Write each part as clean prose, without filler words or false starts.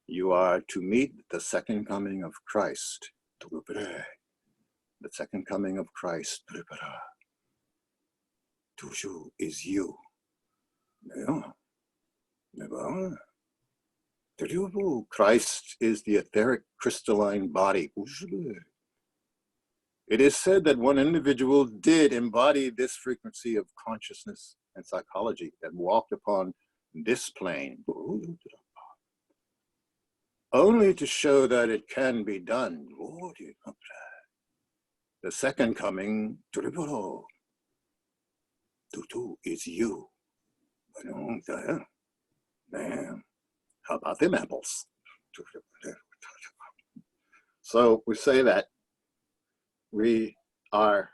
You are to meet the second coming of Christ. The second coming of Christ is you. Christ is the etheric crystalline body. It is said that one individual did embody this frequency of consciousness and psychology and walked upon this plane, only to show that it can be done. The second coming is you. Man, how about them apples? So we say that we are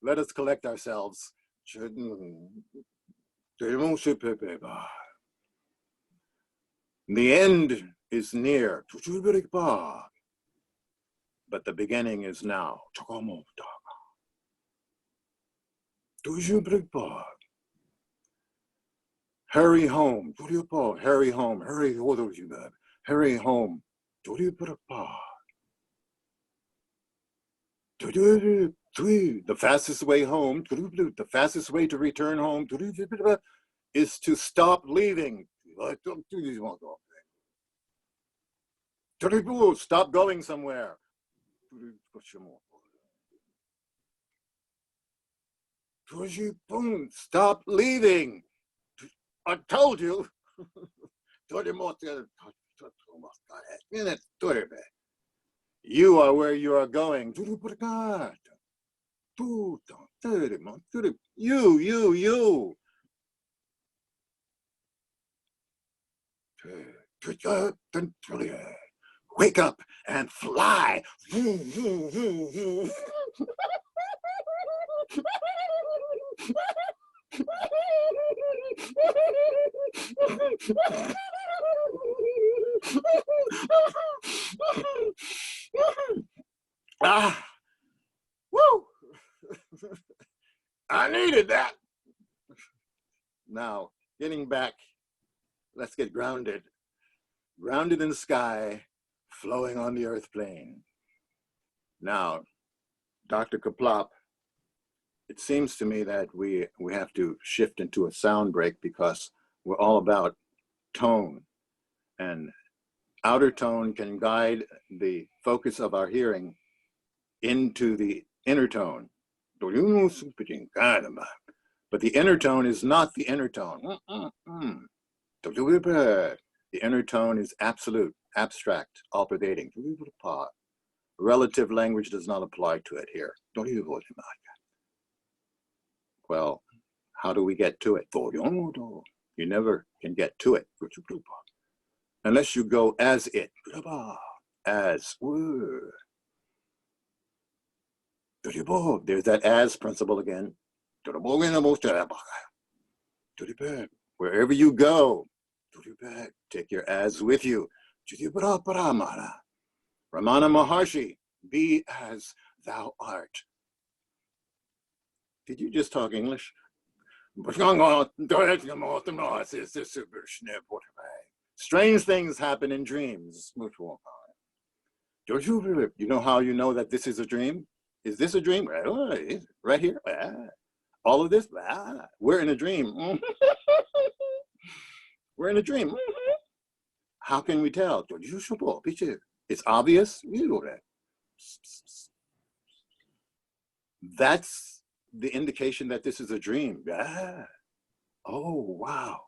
let us collect ourselves. The end is near, but the beginning is now. Hurry home, hurry home, hurry home. The fastest way home, the fastest way to return home is to stop leaving. Stop going somewhere. Stop leaving. I told you. You are where you are going. You. Wake up and fly. Woo! I needed that. Now, getting back, let's get grounded. Grounded in the sky, flowing on the earth plane. Now, Dr. Kaplop, it seems to me that we have to shift into a sound break because we're all about tone, and outer tone can guide the focus of our hearing into the inner tone. But the inner tone is not the inner tone. The inner tone is absolute, abstract, all pervading. Relative language does not apply to it here. Well, how do we get to it? You never can get to it unless you go as it. As. There's that as principle again. Wherever you go, take your as with you. Ramana Maharshi, be as thou art. Did you just talk English? Strange things happen in dreams. You know how you know that this is a dream? Is this a dream? Right here. All of this? We're in a dream. We're in a dream. How can we tell? It's obvious. That's the indication that this is a dream. Oh, wow.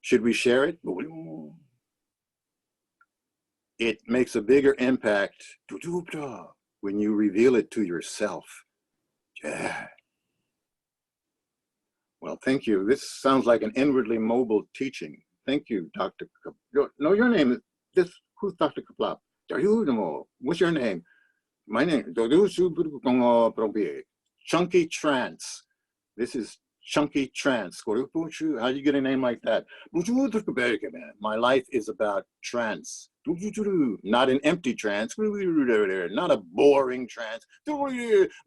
Should we share it? it makes a bigger impact when you reveal it to yourself. Yeah. Well, thank you. This sounds like an inwardly mobile teaching. Thank you, Dr. No, your name is this. Who's Dr. Kaplap? What's your name? My name Chunky Trance. This is Chunky Trance. How do you get a name like that? My life is about trance. Not an empty trance, not a boring trance,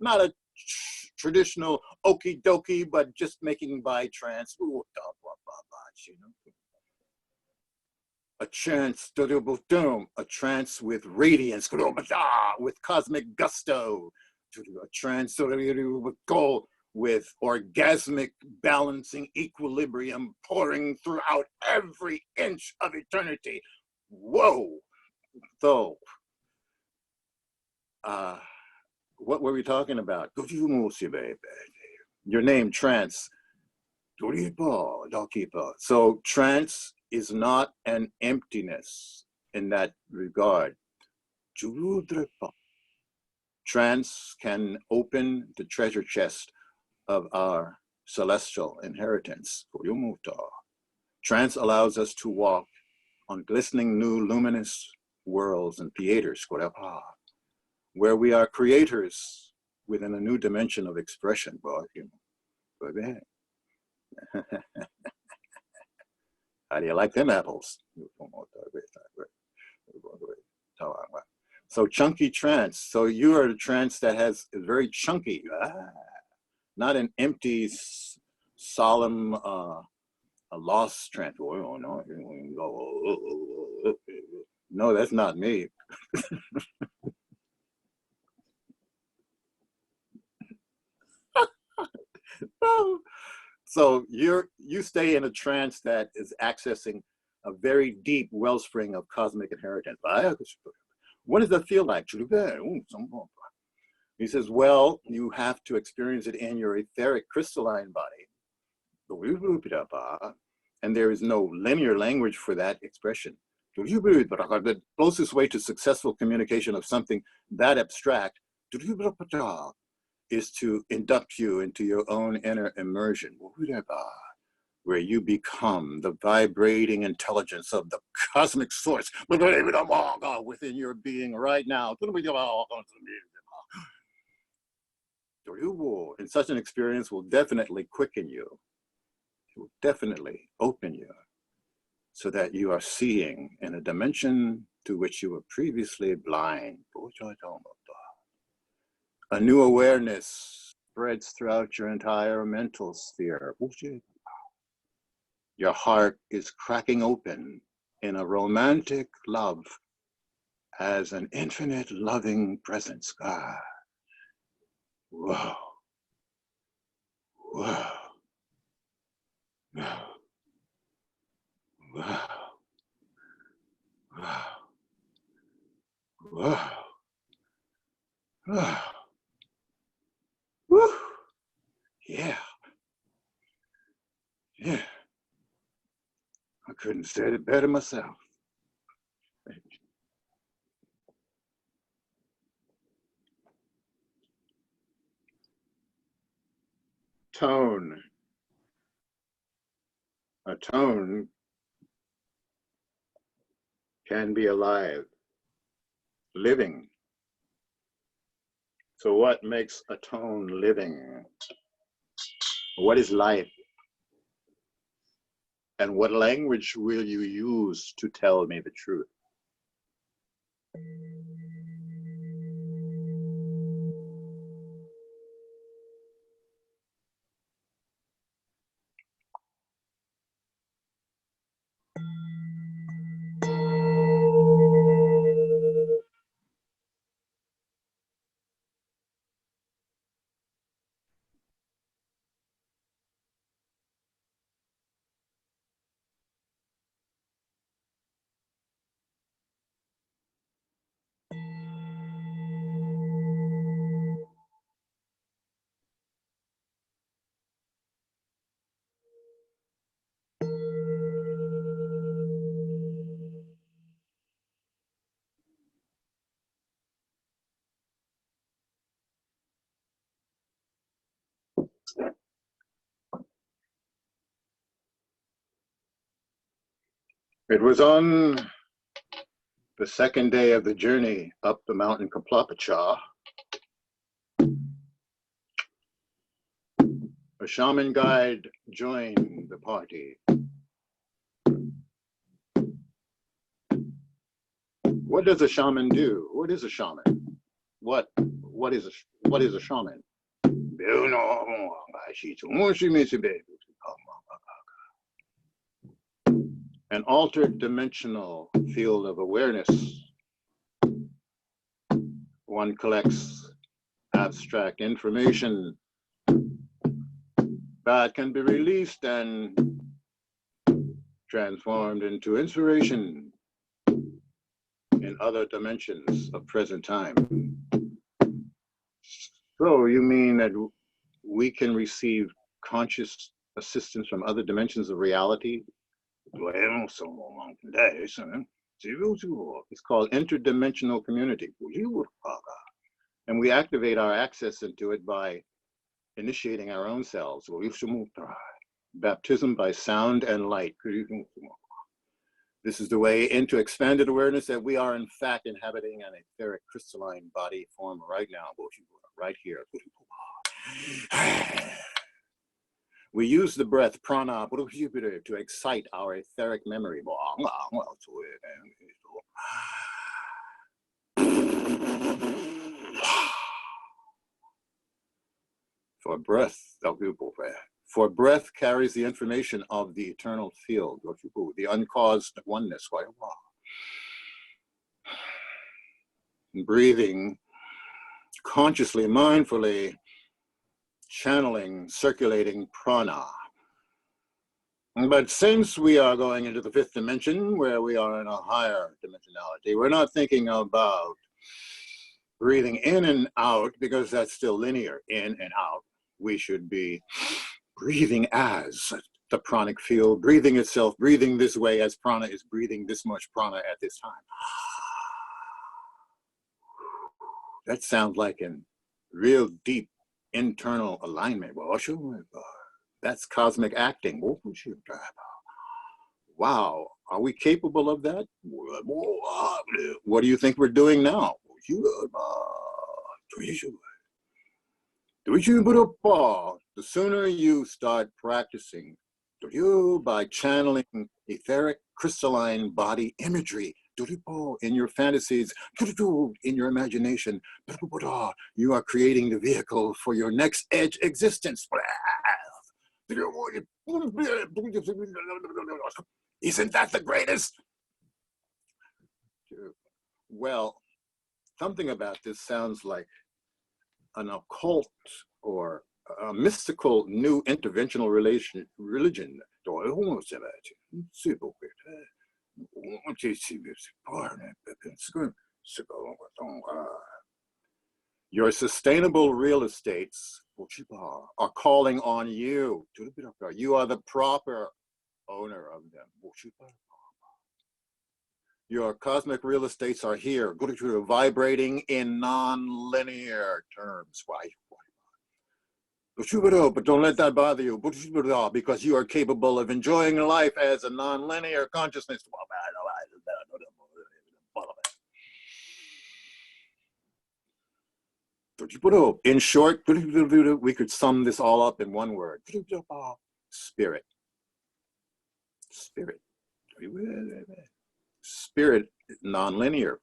not a traditional okie dokie, but just making by trance. A trance, a trance with radiance, with cosmic gusto, a trance with orgasmic balancing equilibrium pouring throughout every inch of eternity. Whoa. So, what were we talking about? Your name, Trance. So trance is not an emptiness in that regard. Trance can open the treasure chest of our celestial inheritance. Trance allows us to walk on glistening new luminous worlds and theaters, where we are creators within a new dimension of expression. How do you like them apples? So chunky trance. So you are a trance that is very chunky, not an empty, solemn, a lost trance. No, that's not me. So you stay in a trance that is accessing a very deep wellspring of cosmic inheritance. What does that feel like? He says, well, you have to experience it in your etheric crystalline body. And there is no linear language for that expression. The closest way to successful communication of something that abstract is to induct you into your own inner immersion, where you become the vibrating intelligence of the cosmic source within your being right now. And such an experience will definitely quicken you. It will definitely open you so that you are seeing in a dimension to which you were previously blind. A new awareness spreads throughout your entire mental sphere. Your heart is cracking open in a romantic love as an infinite loving presence. Whoa. Whoa. Whoa. Whoa. Whoa. Whoa. Whoa. Woo. Yeah. Yeah. I couldn't say it better myself. Tone. A tone can be alive, living. So what makes a tone living? What is life? And what language will you use to tell me the truth? It was on the second day of the journey up the mountain Kaplapacha. A shaman guide joined the party. What does a shaman do? What is a shaman? What is a shaman? An altered dimensional field of awareness. One collects abstract information that can be released and transformed into inspiration in other dimensions of present time. So you mean that we can receive conscious assistance from other dimensions of reality? It's called Interdimensional Community. And we activate our access into it by initiating our own selves. Baptism by sound and light. This is the way into expanded awareness that we are in fact inhabiting an etheric crystalline body form right now, right here. We use the breath, prana, to excite our etheric memory. For breath carries the information of the eternal field, the uncaused oneness. Breathing consciously, mindfully, channeling, circulating prana. But since we are going into the fifth dimension, where we are in a higher dimensionality, we're not thinking about breathing in and out, because that's still linear, in and out. We should be breathing as the pranic field, breathing itself, breathing this way as prana is breathing this much prana at this time. That sounds like a real deep internal alignment. That's cosmic acting. Wow, are we capable of that? What do you think we're doing now? The sooner you start practicing by channeling etheric crystalline body imagery in your fantasies, in your imagination, you are creating the vehicle for your next edge existence. Isn't that the greatest? Well, something about this sounds like an occult or a mystical new interventional religion. Your sustainable real estates are calling on you. You are the proper owner of them. Your cosmic real estates are here, vibrating in non-linear terms. Why? But don't let that bother you, because you are capable of enjoying life as a non-linear consciousness. In short, we could sum this all up in one word. Spirit. Spirit. Spirit is non-linear,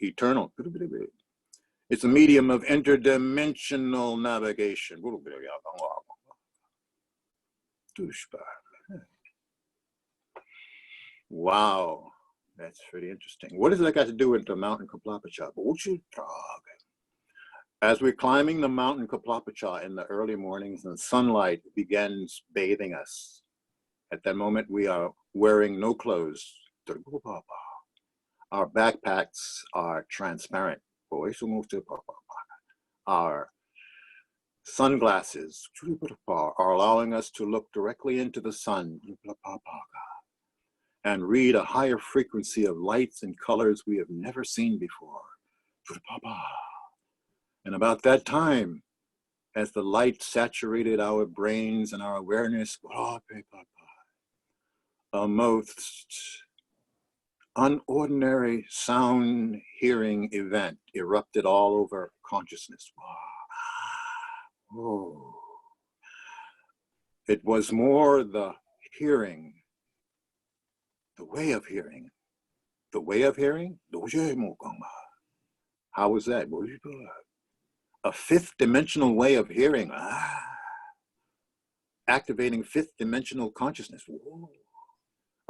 eternal. It's a medium of interdimensional navigation. Wow, that's pretty interesting. What does that got to do with the mountain Kaplapacha? As we're climbing the mountain Kaplapacha in the early mornings and sunlight begins bathing us, at that moment we are wearing no clothes. Our backpacks are transparent. Our sunglasses are allowing us to look directly into the sun and read a higher frequency of lights and colors we have never seen before. And about that time, as the light saturated our brains and our awareness, a most unordinary sound hearing event erupted all over consciousness. Oh. It was more the hearing, the way of hearing. The way of hearing? How was that? A fifth dimensional way of hearing. Activating fifth dimensional consciousness. Whoa.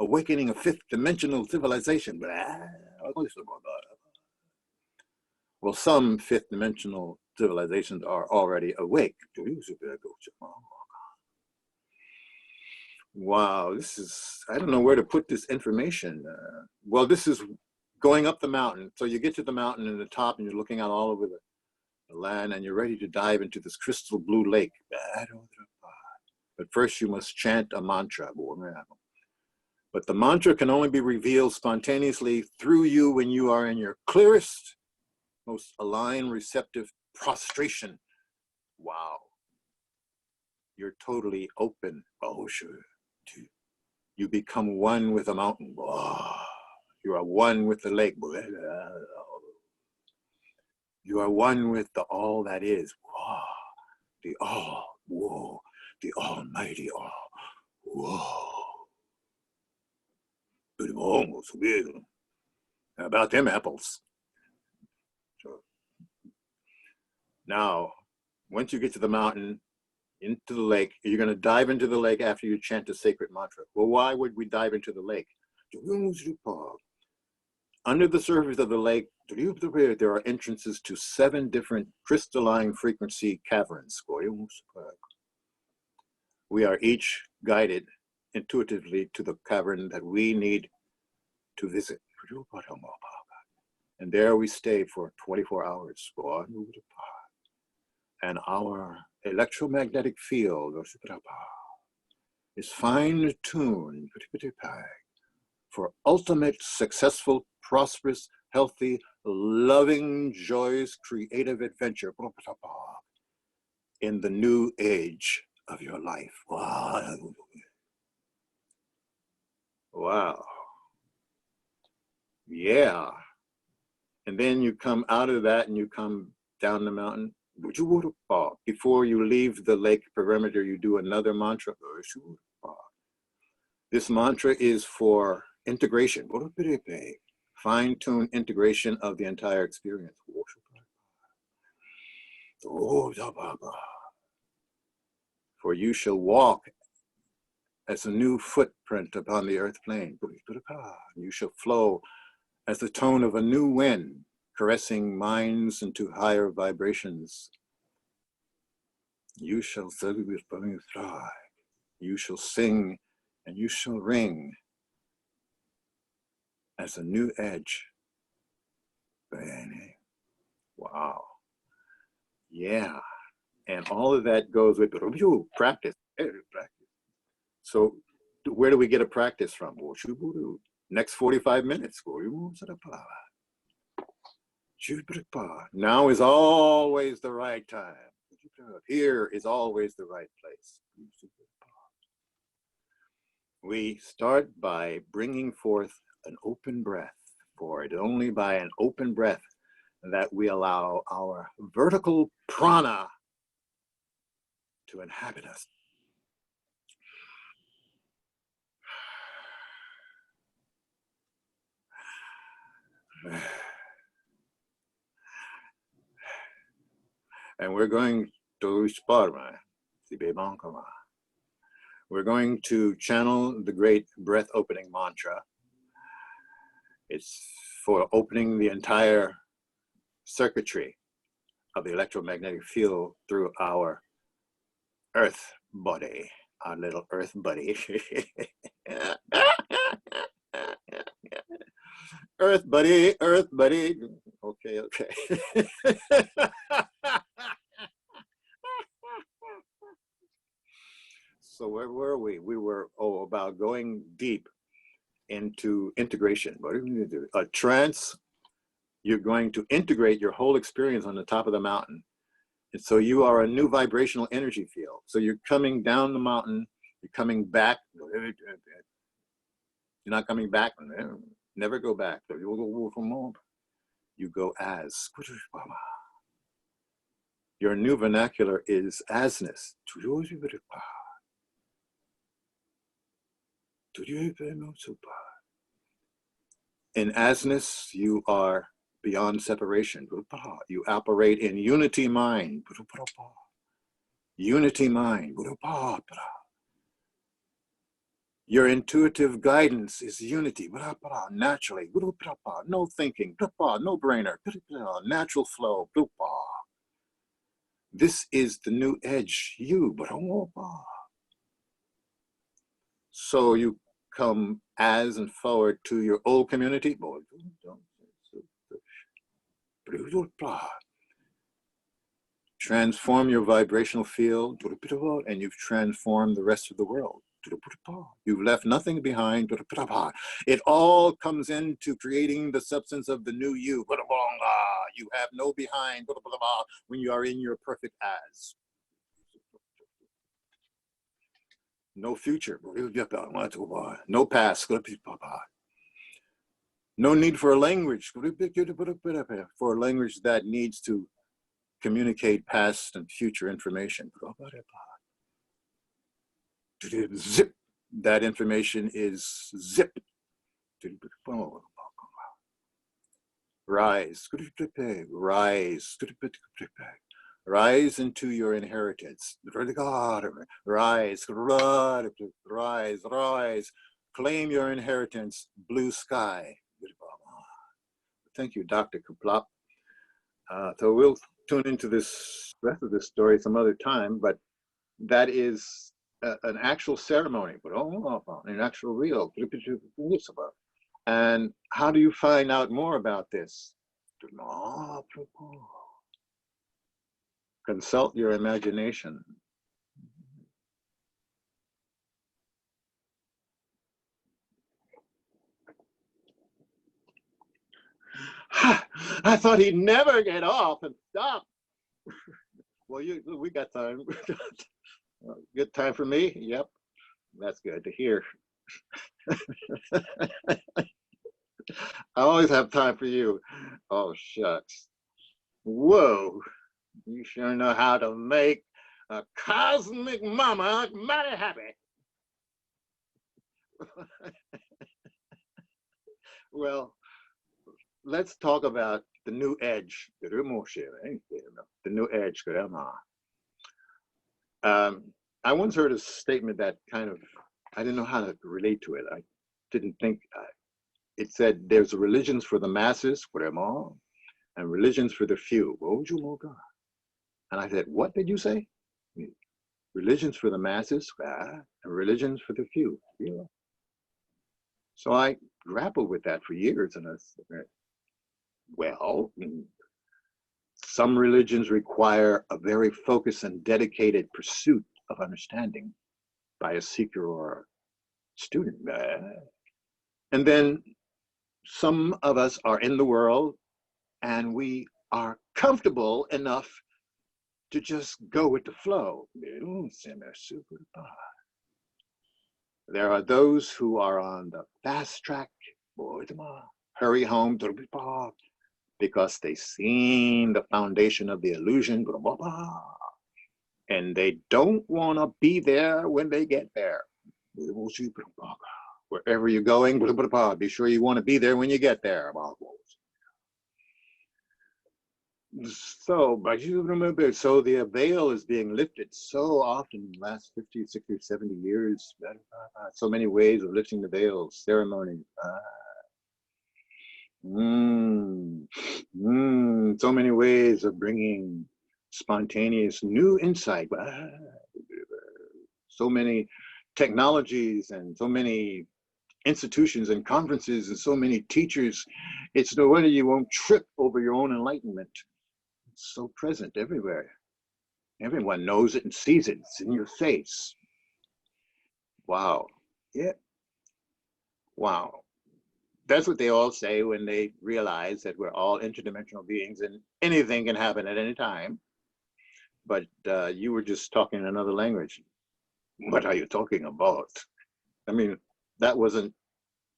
Awakening a fifth dimensional civilization. Well, some fifth dimensional civilizations are already awake. Wow, this is, I don't know where to put this information. Well, this is going up the mountain. So you get to the mountain in the top and you're looking out all over the land and you're ready to dive into this crystal blue lake. But first you must chant a mantra. But the mantra can only be revealed spontaneously through you when you are in your clearest, most aligned, receptive prostration. Wow. You're totally open. Oh, sure. You become one with the mountain. You are one with the lake. You are one with the all that is. The all. Whoa. The almighty all. Whoa. How about them apples? So, now, once you get to the mountain, into the lake, you're going to dive into the lake after you chant the sacred mantra. Well, why would we dive into the lake? Under the surface of the lake, there are entrances to 7 different crystalline frequency caverns. We are each guided intuitively to the cavern that we need to visit. And there we stay for 24 hours. And our electromagnetic field is fine-tuned for ultimate, successful, prosperous, healthy, loving, joyous, creative adventure in the new age of your life. Wow. Yeah. And then you come out of that and you come down the mountain. Before you leave the lake perimeter, you do another mantra. This mantra is for integration, fine-tuned integration of the entire experience. For you shall walk as a new footprint upon the earth plane. You shall flow as the tone of a new wind, caressing minds into higher vibrations. You shall thrive. You shall sing and you shall ring as a new edge. Wow. Yeah. And all of that goes with practice. So where do we get a practice from? Next 45 minutes. Now is always the right time. Here is always the right place. We start by bringing forth an open breath, for it is only by an open breath that we allow our vertical prana to inhabit us. And we're going to we're going to channel the great breath opening mantra. It's for opening the entire circuitry of the electromagnetic field through our earth body, our little earth buddy. Earth buddy, earth buddy. Okay. So where were we? We were about going deep into integration. What are we going to do? A trance. You're going to integrate your whole experience on the top of the mountain. And so you are a new vibrational energy field. So you're coming down the mountain, you're coming back. You're not coming back, never go back. You go as. Your new vernacular is asness. In asness, you are beyond separation. You operate in unity mind. Unity mind. Your intuitive guidance is unity. Naturally. No thinking. No brainer. Natural flow. This is the new edge, you. So you come as and forward to your old community. Transform your vibrational field, and you've transformed the rest of the world. You've left nothing behind. It all comes into creating the substance of the new you. You have no behind when you are in your perfect as. No future. No past. No need for a language. For a language that needs to communicate past and future information. Zip. That information is zip. Rise. Rise. Rise into your inheritance. Rise. Rise. Claim your inheritance. Blue sky. Thank you, Dr. Kaplop. So we'll tune into this rest of this story some other time, but that is an actual ceremony, but an actual real. And how do you find out more about this? Consult your imagination. I thought he'd never get off and stop. Well, we got time. Good time for me? Yep. That's good to hear. I always have time for you. Oh, shucks. Whoa. You sure know how to make a cosmic mama mighty happy. Well, let's talk about the new edge. The new edge. I once heard a statement that kind of, I didn't know how to relate to it. I didn't think, it said there's religions for the masses, and religions for the few. And I said, what did you say? Religions for the masses, and religions for the few. So I grappled with that for years, and I said, well, some religions require a very focused and dedicated pursuit of understanding by a seeker or a student. And then some of us are in the world and we are comfortable enough to just go with the flow. There are those who are on the fast track, hurry home, because they've seen the foundation of the illusion, and they don't want to be there when they get there. Wherever you're going, be sure you want to be there when you get there. So, but you remember, so the veil is being lifted so often in the last 50, 60, 70 years. So many ways of lifting the veil, ceremony. So many ways of bringing spontaneous new insight. So many technologies and so many institutions and conferences and so many teachers. It's no wonder you won't trip over your own enlightenment. It's so present everywhere. Everyone knows it and sees it. It's in your face. Wow. Yeah. Wow. That's what they all say when they realize that we're all interdimensional beings and anything can happen at any time. but you were just talking another language. What are you talking about? I mean, that wasn't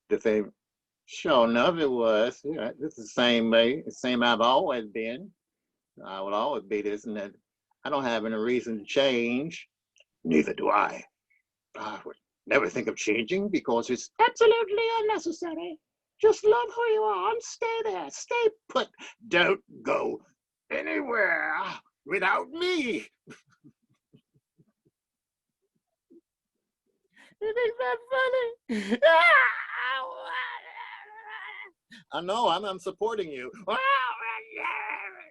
the same. Sure enough, it was. Yeah, it's the same way, the same I've always been. I will always be this, and that I don't have any reason to change. Neither do I. I would never think of changing because it's absolutely unnecessary. Just love who you are and stay there. Stay put. Don't go anywhere without me. Isn't that funny? I know, I'm supporting you.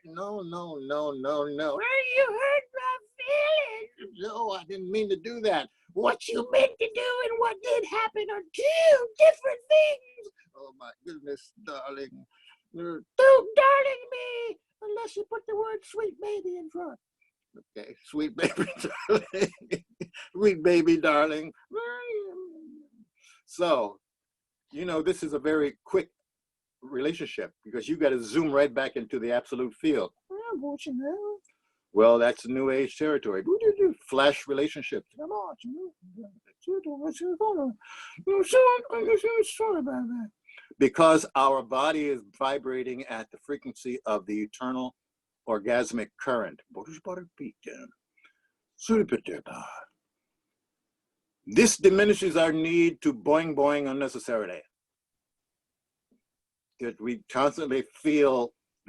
No, no, no, no, no. You hurt my feelings. No, I didn't mean to do that. What you meant to do and what did happen are two different things. Oh my goodness, darling. Don't darling me unless you put the word sweet baby in front. Okay, sweet baby darling. Sweet baby darling. So, you know, this is a very quick relationship because you got to zoom right back into the absolute field. Well, that's new age territory. Flash relationships. Because our body is vibrating at the frequency of the eternal orgasmic current. This diminishes our need to boing boing unnecessarily. That we constantly feel